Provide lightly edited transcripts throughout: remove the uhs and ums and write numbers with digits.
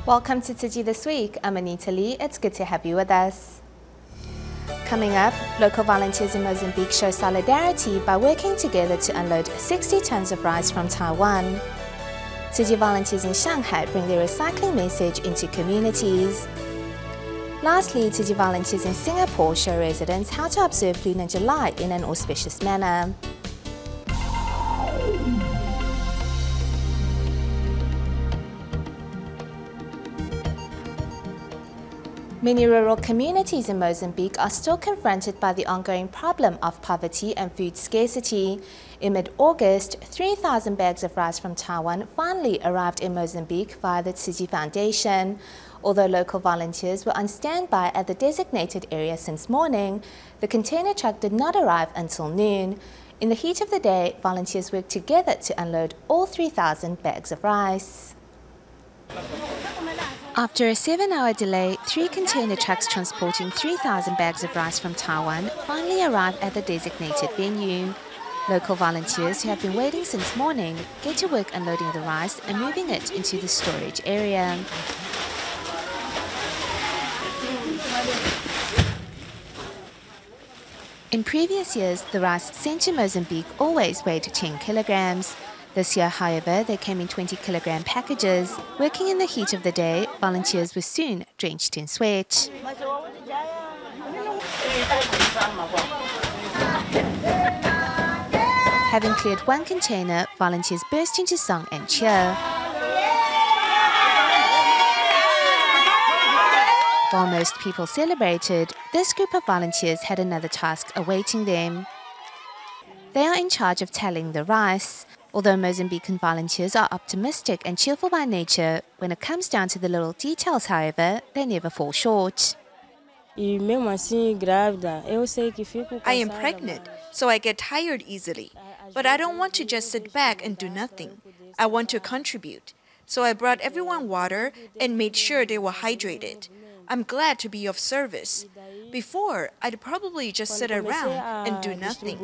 Welcome to Tzu Chi This Week. I'm Anita Lee. It's good to have you with us. Coming up, local volunteers in Mozambique show solidarity by working together to unload 60 tons of rice from Taiwan. Tzu Chi volunteers in Shanghai bring their recycling message into communities. Lastly, Tzu Chi volunteers in Singapore show residents how to observe lunar July in an auspicious manner. Many rural communities in Mozambique are still confronted by the ongoing problem of poverty and food scarcity. In mid-August, 3,000 bags of rice from Taiwan finally arrived in Mozambique via the Tzu Chi Foundation. Although local volunteers were on standby at the designated area since morning, the container truck did not arrive until noon. In the heat of the day, volunteers worked together to unload all 3,000 bags of rice. After a 7-hour delay, 3 container trucks transporting 3,000 bags of rice from Taiwan finally arrived at the designated venue. Local volunteers who have been waiting since morning get to work unloading the rice and moving it into the storage area. In previous years, the rice sent to Mozambique always weighed 10 kilograms. This year, however, they came in 20-kilogram packages. Working in the heat of the day, volunteers were soon drenched in sweat. Having cleared one container, volunteers burst into song and cheer. While most people celebrated, this group of volunteers had another task awaiting them. They are in charge of tallying the rice. Although Mozambican volunteers are optimistic and cheerful by nature, when it comes down to the little details, however, they never fall short. I am pregnant, so I get tired easily. But I don't want to just sit back and do nothing. I want to contribute. So I brought everyone water and made sure they were hydrated. I'm glad to be of service. Before, I'd probably just sit around and do nothing.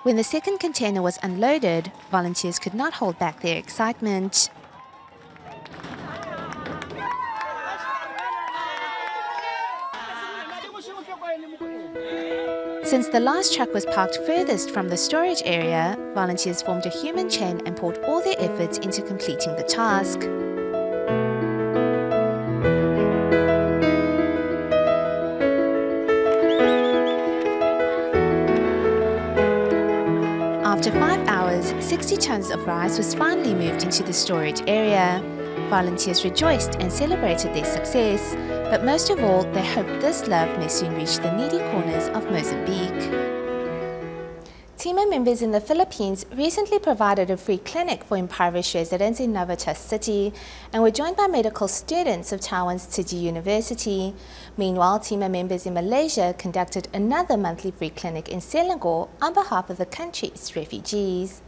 When the second container was unloaded, volunteers could not hold back their excitement. Since the last truck was parked furthest from the storage area, volunteers formed a human chain and poured all their efforts into completing the task. After 5 hours, 60 tons of rice was finally moved into the storage area. Volunteers rejoiced and celebrated their success, but most of all, they hoped this love may soon reach the needy corners of Mozambique. TIMA members in the Philippines recently provided a free clinic for impoverished residents in Novatus City and were joined by medical students of Taiwan's Tzu Chi University. Meanwhile, TIMA members in Malaysia conducted another monthly free clinic in Selangor on behalf of the country's refugees.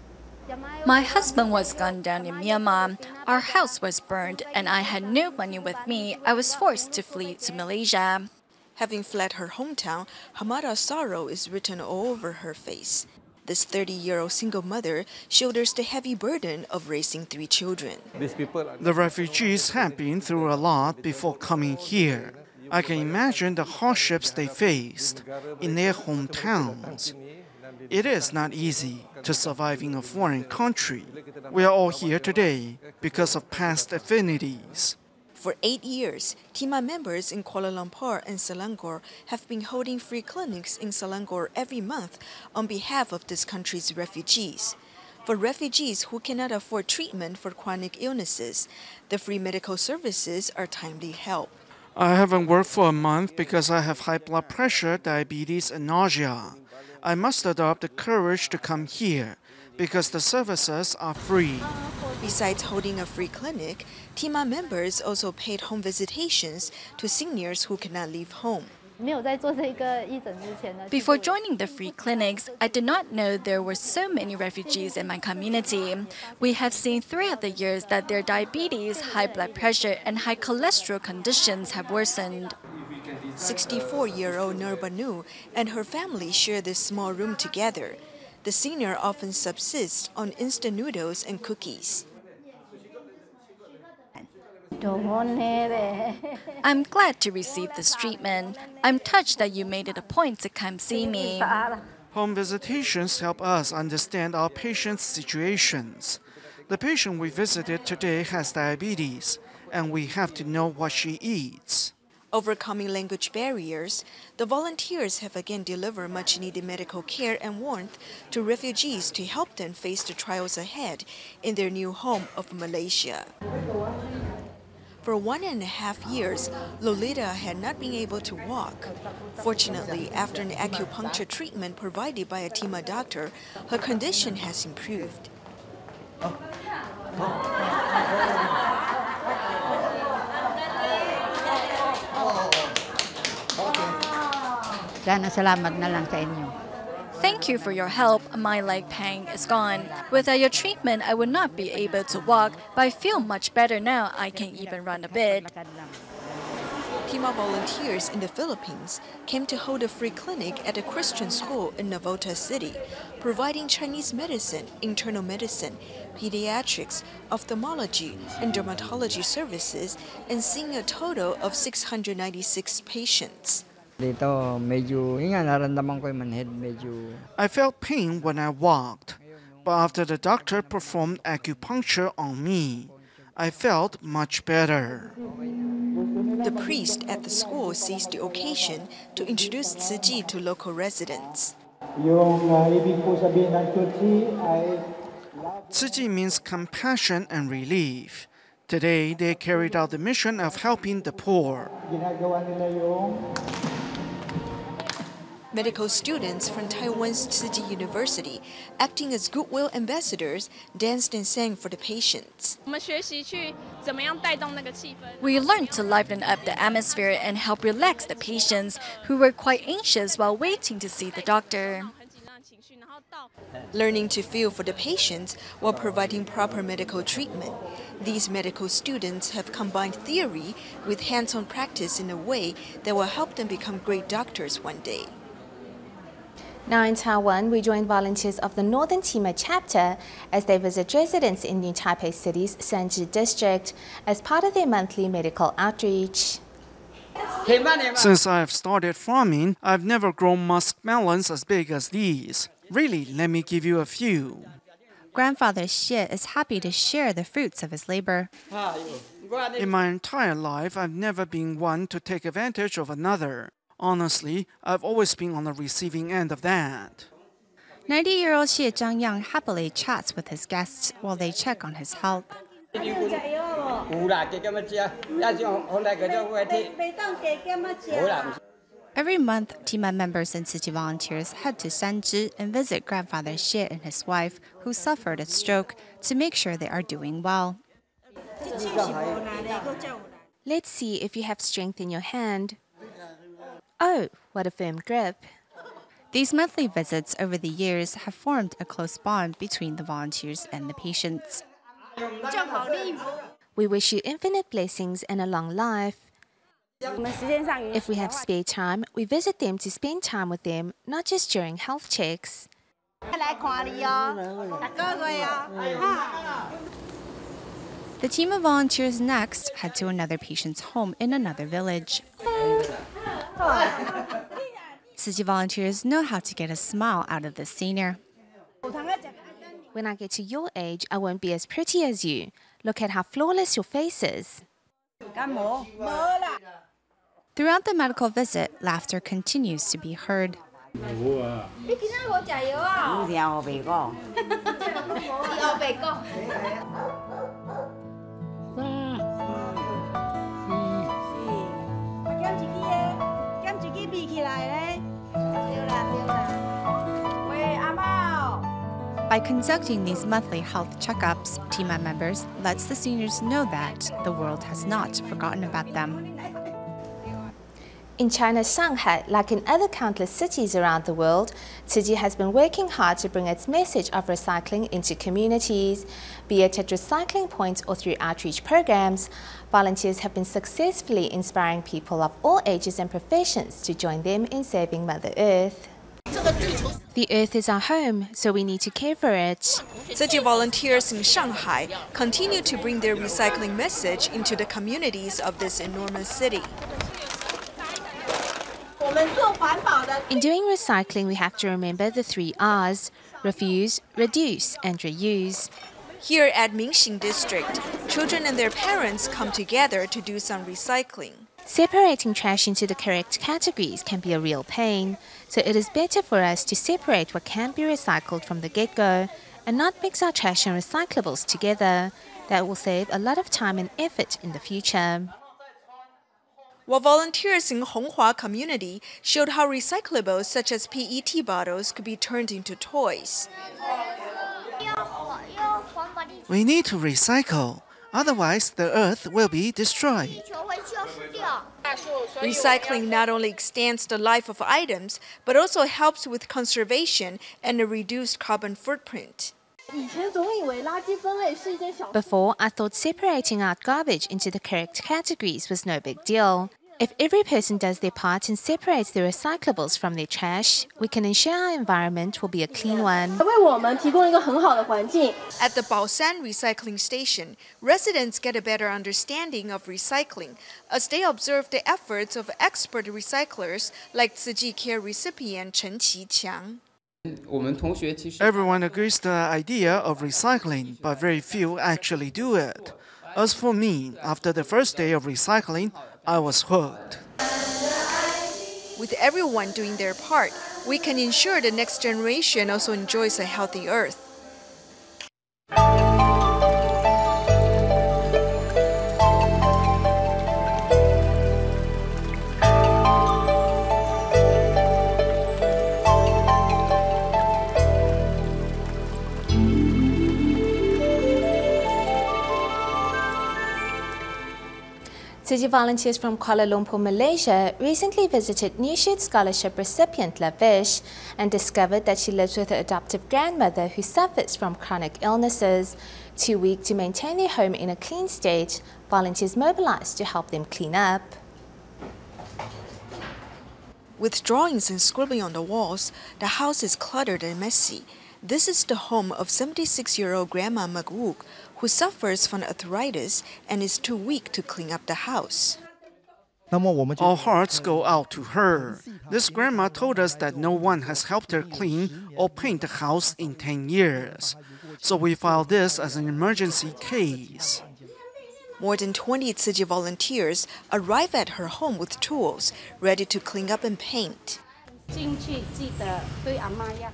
My husband was gunned down in Myanmar. Our house was burned, and I had no money with me. I was forced to flee to Malaysia. Having fled her hometown, Hamada's sorrow is written all over her face. This 30-year-old single mother shoulders the heavy burden of raising 3 children. The refugees have been through a lot before coming here. I can imagine the hardships they faced in their hometowns. It is not easy to survive in a foreign country. We are all here today because of past affinities. For 8 years, TIMA members in Kuala Lumpur and Selangor have been holding free clinics in Selangor every month on behalf of this country's refugees. For refugees who cannot afford treatment for chronic illnesses, the free medical services are timely help. I haven't worked for a month because I have high blood pressure, diabetes, and nausea. I must adopt the courage to come here because the services are free. Besides holding a free clinic, TIMA members also paid home visitations to seniors who cannot leave home. Before joining the free clinics, I did not know there were so many refugees in my community. We have seen throughout the years that their diabetes, high blood pressure, and high cholesterol conditions have worsened. 64-year-old Nurbanu and her family share this small room together. The senior often subsists on instant noodles and cookies. I'm glad to receive this treatment. I'm touched that you made it a point to come see me. Home visitations help us understand our patients' situations. The patient we visited today has diabetes, and we have to know what she eats. Overcoming language barriers, the volunteers have again delivered much-needed medical care and warmth to refugees to help them face the trials ahead in their new home of Malaysia. For 1.5 years, Lolita had not been able to walk. Fortunately, after an acupuncture treatment provided by a Tima doctor, her condition has improved. Thank you for your help. My leg pain is gone. Without your treatment, I would not be able to walk, but I feel much better now. I can even run a bit. Tima volunteers in the Philippines came to hold a free clinic at a Christian school in Navota City, providing Chinese medicine, internal medicine, pediatrics, ophthalmology, and dermatology services, and seeing a total of 696 patients. I felt pain when I walked, but after the doctor performed acupuncture on me, I felt much better. The priest at the school seized the occasion to introduce Tzu Chi to local residents. Tzu Chi means compassion and relief. Today, they carried out the mission of helping the poor. Medical students from Taiwan's Tzu Chi University, acting as goodwill ambassadors, danced and sang for the patients. We learned to liven up the atmosphere and help relax the patients who were quite anxious while waiting to see the doctor. Learning to feel for the patients while providing proper medical treatment. These medical students have combined theory with hands-on practice in a way that will help them become great doctors one day. Now in Taiwan, we join volunteers of the Northern Tima chapter as they visit residents in New Taipei City's Sanji district as part of their monthly medical outreach. Since I've started farming, I've never grown muskmelons as big as these. Really, let me give you a few. Grandfather Xie is happy to share the fruits of his labor. In my entire life, I've never been one to take advantage of another. Honestly, I've always been on the receiving end of that. 90-year-old Xie Zhangyang happily chats with his guests while they check on his health. Every month, Tima members and Tzu Chi volunteers head to Shanghai and visit Grandfather Xie and his wife, who suffered a stroke, to make sure they are doing well. Let's see if you have strength in your hand. Oh, what a firm grip. These monthly visits over the years have formed a close bond between the volunteers and the patients. We wish you infinite blessings and a long life. If we have spare time, we visit them to spend time with them, not just during health checks. The team of volunteers next head to another patient's home in another village. Tzu Chi volunteers know how to get a smile out of the senior. When I get to your age, I won't be as pretty as you. Look at how flawless your face is. Throughout the medical visit, laughter continues to be heard. By conducting these monthly health checkups, Tima members lets the seniors know that the world has not forgotten about them. In China's Shanghai, like in other countless cities around the world, Tzu Chi has been working hard to bring its message of recycling into communities. Be it at recycling points or through outreach programs, volunteers have been successfully inspiring people of all ages and professions to join them in saving Mother Earth. The Earth is our home, so we need to care for it. Tzu Chi volunteers in Shanghai continue to bring their recycling message into the communities of this enormous city. In doing recycling, we have to remember the 3 R's: refuse, reduce, and reuse. Here at Mingxing District, children and their parents come together to do some recycling. Separating trash into the correct categories can be a real pain, so it is better for us to separate what can be recycled from the get-go and not mix our trash and recyclables together. That will save a lot of time and effort in the future. While volunteers in Honghua community showed how recyclables such as PET bottles could be turned into toys. We need to recycle, otherwise the earth will be destroyed. Recycling not only extends the life of items, but also helps with conservation and a reduced carbon footprint. Before, I thought separating out garbage into the correct categories was no big deal. If every person does their part and separates their recyclables from their trash, we can ensure our environment will be a clean one. At the Baosan recycling station, residents get a better understanding of recycling as they observe the efforts of expert recyclers like Tzu Chi Care recipient Chen Qiqiang. Everyone agrees the idea of recycling, but very few actually do it. As for me, after the first day of recycling, I was hooked. With everyone doing their part, we can ensure the next generation also enjoys a healthy earth. Tzu Chi volunteers from Kuala Lumpur, Malaysia, recently visited New Shoot Scholarship recipient Lavish and discovered that she lives with her adoptive grandmother who suffers from chronic illnesses. Too weak to maintain their home in a clean state, volunteers mobilized to help them clean up. With drawings and scribbling on the walls, the house is cluttered and messy. This is the home of 76-year-old Grandma Magwook, who suffers from arthritis and is too weak to clean up the house. Our hearts go out to her. This grandma told us that no one has helped her clean or paint the house in 10 years. So we filed this as an emergency case. More than 20 Tzu Chi volunteers arrive at her home with tools, ready to clean up and paint.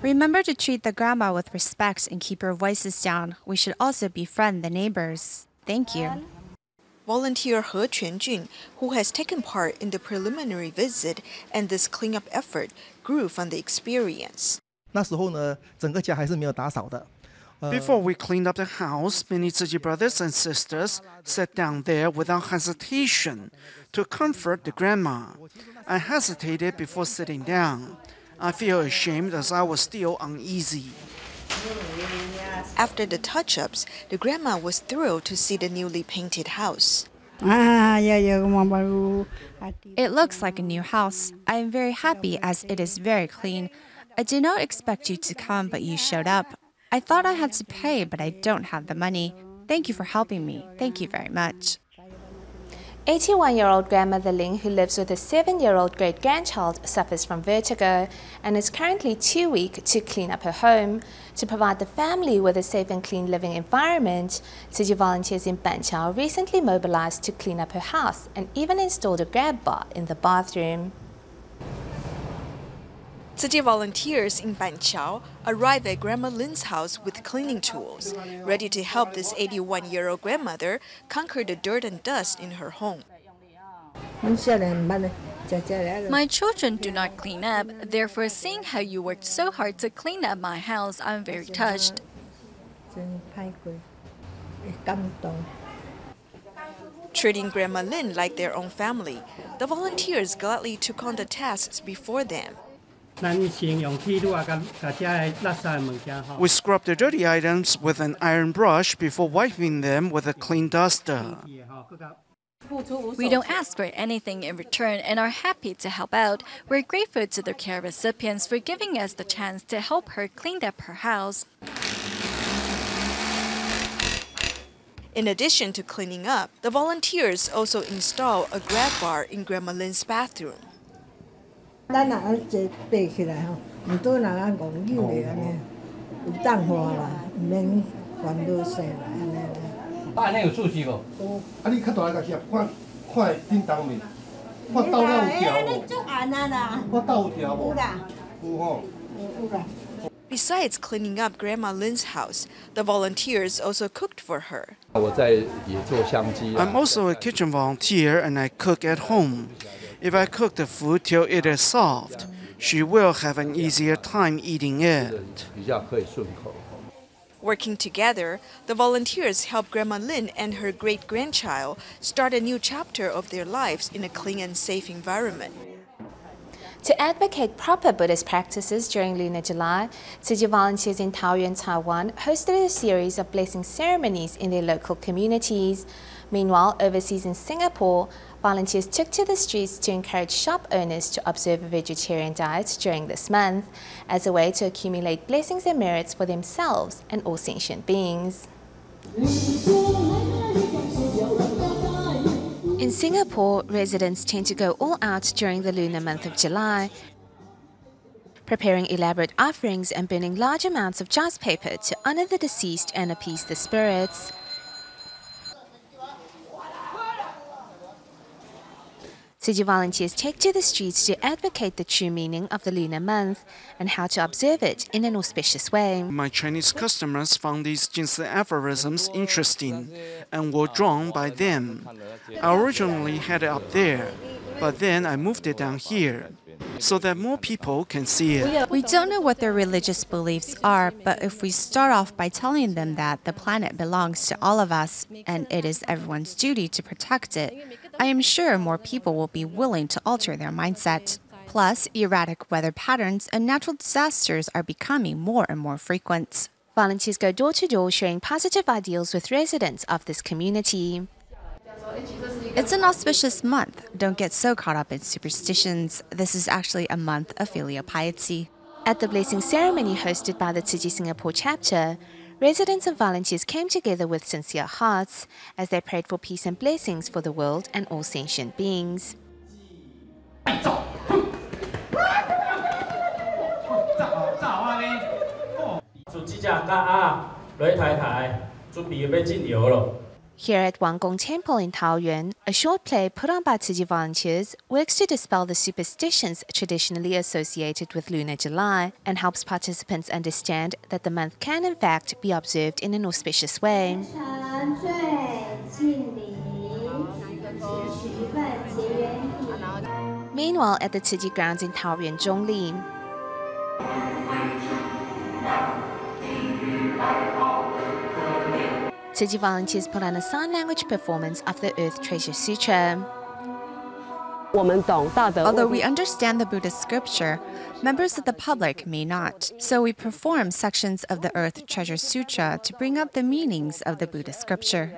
Remember to treat the grandma with respect and keep your voices down. We should also befriend the neighbors. Thank you. Volunteer He Quanjun, who has taken part in the preliminary visit and this cleanup effort, grew from the experience. Before we cleaned up the house, many Tzu Chi brothers and sisters sat down there without hesitation to comfort the grandma. I hesitated before sitting down. I feel ashamed as I was still uneasy. After the touch-ups, the grandma was thrilled to see the newly painted house. It looks like a new house. I am very happy as it is very clean. I did not expect you to come, but you showed up. I thought I had to pay, but I don't have the money. Thank you for helping me. Thank you very much. 81-year-old grandmother Ling, who lives with a 7-year-old great-grandchild, suffers from vertigo and is currently too weak to clean up her home. To provide the family with a safe and clean living environment, Tzu Chi volunteers in Banqiao recently mobilized to clean up her house and even installed a grab bar in the bathroom. Tzu Chi volunteers in Banqiao arrive at Grandma Lin's house with cleaning tools, ready to help this 81-year-old grandmother conquer the dirt and dust in her home. My children do not clean up, therefore seeing how you worked so hard to clean up my house, I'm very touched. Treating Grandma Lin like their own family, the volunteers gladly took on the tasks before them. We scrub the dirty items with an iron brush before wiping them with a clean duster. We don't ask for anything in return and are happy to help out. We're grateful to the care recipients for giving us the chance to help her clean up her house. In addition to cleaning up, the volunteers also install a grab bar in Grandma Lynn's bathroom. Besides cleaning up Grandma Lynn's house, the volunteers also cooked for her. I'm also a kitchen volunteer and I cook at home. If I cook the food till it is soft, she will have an easier time eating it. Working together, the volunteers help Grandma Lynn and her great-grandchild start a new chapter of their lives in a clean and safe environment. To advocate proper Buddhist practices during Lunar July, Tzu Chi volunteers in Taoyuan, Taiwan hosted a series of blessing ceremonies in their local communities. Meanwhile, overseas in Singapore, volunteers took to the streets to encourage shop owners to observe a vegetarian diet during this month, as a way to accumulate blessings and merits for themselves and all sentient beings. In Singapore, residents tend to go all out during the lunar month of July, preparing elaborate offerings and burning large amounts of joss paper to honor the deceased and appease the spirits. Tzu Chi volunteers take to the streets to advocate the true meaning of the lunar month and how to observe it in an auspicious way. My Chinese customers found these Jinsi aphorisms interesting and were drawn by them. I originally had it up there, but then I moved it down here so that more people can see it. We don't know what their religious beliefs are, but if we start off by telling them that the planet belongs to all of us and it is everyone's duty to protect it, I am sure more people will be willing to alter their mindset. Plus, erratic weather patterns and natural disasters are becoming more and more frequent. Volunteers go door to door sharing positive ideals with residents of this community. It's an auspicious month. Don't get so caught up in superstitions. This is actually a month of filial piety. At the blessing ceremony hosted by the Tzu Chi Singapore chapter, residents and volunteers came together with sincere hearts as they prayed for peace and blessings for the world and all sentient beings. Here at Wanggong Temple in Taoyuan, a short play put on by Tzu Chi volunteers works to dispel the superstitions traditionally associated with Lunar July and helps participants understand that the month can in fact be observed in an auspicious way. Meanwhile, at the Tzu Chi grounds in Taoyuan, Zhongli, Tzu Chi volunteers put on a sign language performance of the Earth Treasure Sutra. Although we understand the Buddhist scripture, members of the public may not. So we perform sections of the Earth Treasure Sutra to bring up the meanings of the Buddhist scripture.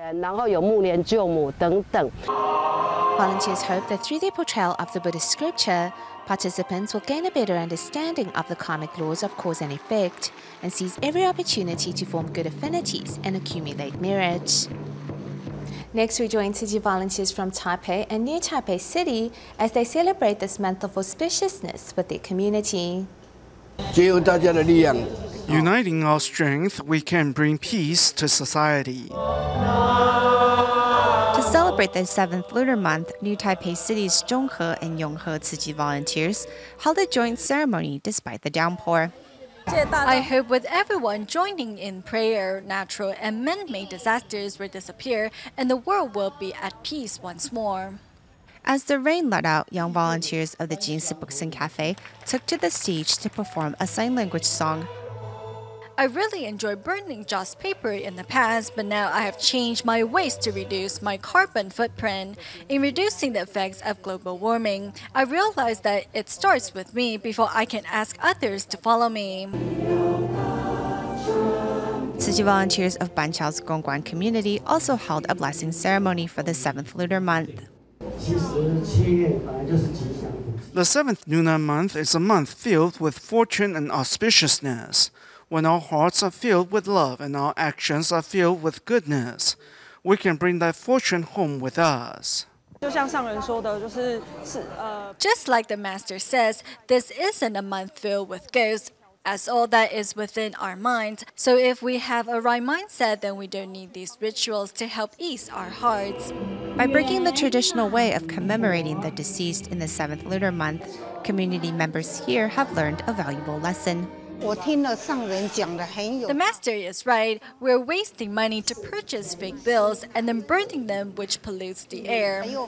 Volunteers hope that through their portrayal of the Buddhist scripture, participants will gain a better understanding of the karmic laws of cause and effect and seize every opportunity to form good affinities and accumulate merit. Next, we join Tzu Chi volunteers from Taipei and New Taipei City as they celebrate this month of auspiciousness with their community. Uniting our strength, we can bring peace to society. To celebrate the 7th lunar month, New Taipei City's Zhonghe and Yonghe Tzu Chi volunteers held a joint ceremony despite the downpour. I hope with everyone joining in prayer, natural and man-made disasters will disappear and the world will be at peace once more. As the rain let out, young volunteers of the Jinsi Books and Cafe took to the stage to perform a sign language song. I really enjoyed burning joss paper in the past, but now I have changed my ways to reduce my carbon footprint. In reducing the effects of global warming, I realized that it starts with me before I can ask others to follow me. Tzu Chi volunteers of Banqiao's Gongguan community also held a blessing ceremony for the 7th lunar month. The 7th lunar month is a month filled with fortune and auspiciousness. When our hearts are filled with love and our actions are filled with goodness, we can bring that fortune home with us. Just like the Master says, this isn't a month filled with ghosts, as all that is within our minds. So if we have a right mindset, then we don't need these rituals to help ease our hearts. By breaking the traditional way of commemorating the deceased in the 7th lunar month, community members here have learned a valuable lesson. The Master is right. We're wasting money to purchase fake bills and then burning them, which pollutes the air. At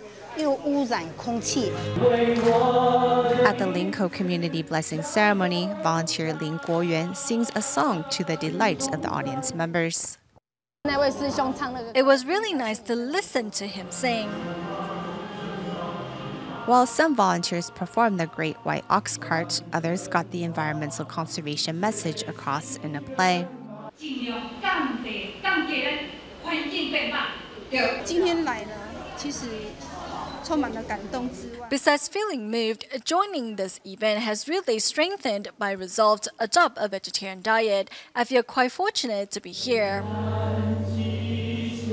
the Linkou Community Blessing Ceremony, volunteer Lin Guoyuan sings a song to the delight of the audience members. It was really nice to listen to him sing. While some volunteers performed the Great White Ox Cart, others got the environmental conservation message across in a play. Besides feeling moved, joining this event has really strengthened my resolve to adopt a vegetarian diet. I feel quite fortunate to be here.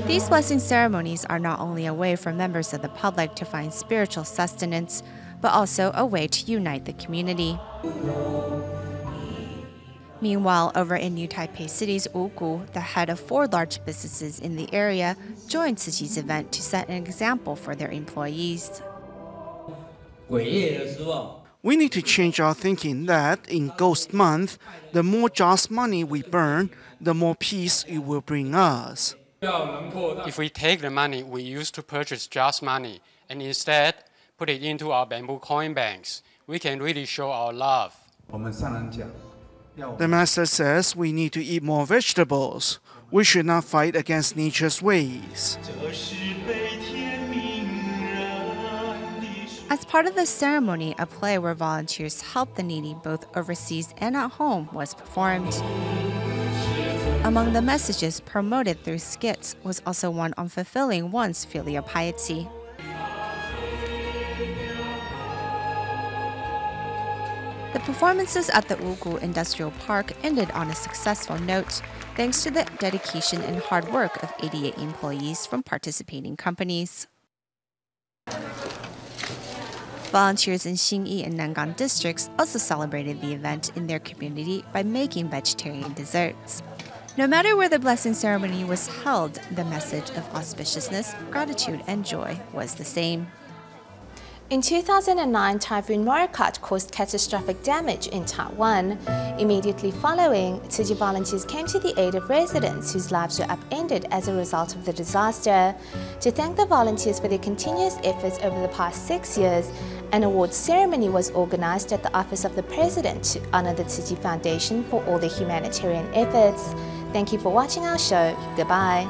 These blessing ceremonies are not only a way for members of the public to find spiritual sustenance, but also a way to unite the community. Meanwhile, over in New Taipei City's Wugu, the head of 4 large businesses in the area joined Tzu Chi's event to set an example for their employees. We need to change our thinking that in Ghost Month, the more joss money we burn, the more peace it will bring us. If we take the money we used to purchase joss money and instead put it into our bamboo coin banks, we can really show our love. The Master says we need to eat more vegetables. We should not fight against nature's ways. As part of the ceremony, a play where volunteers help the needy both overseas and at home was performed. Among the messages promoted through skits was also one on fulfilling one's filial piety. The performances at the Wugu Industrial Park ended on a successful note, thanks to the dedication and hard work of 88 employees from participating companies. Volunteers in Xinyi and Nangang districts also celebrated the event in their community by making vegetarian desserts. No matter where the blessing ceremony was held, the message of auspiciousness, gratitude, and joy was the same. In 2009, Typhoon Morakot caused catastrophic damage in Taiwan. Immediately following, Tzu Chi volunteers came to the aid of residents whose lives were upended as a result of the disaster. To thank the volunteers for their continuous efforts over the past 6 years, an awards ceremony was organized at the Office of the President to honor the Tzu Chi Foundation for all their humanitarian efforts. Thank you for watching our show. Goodbye.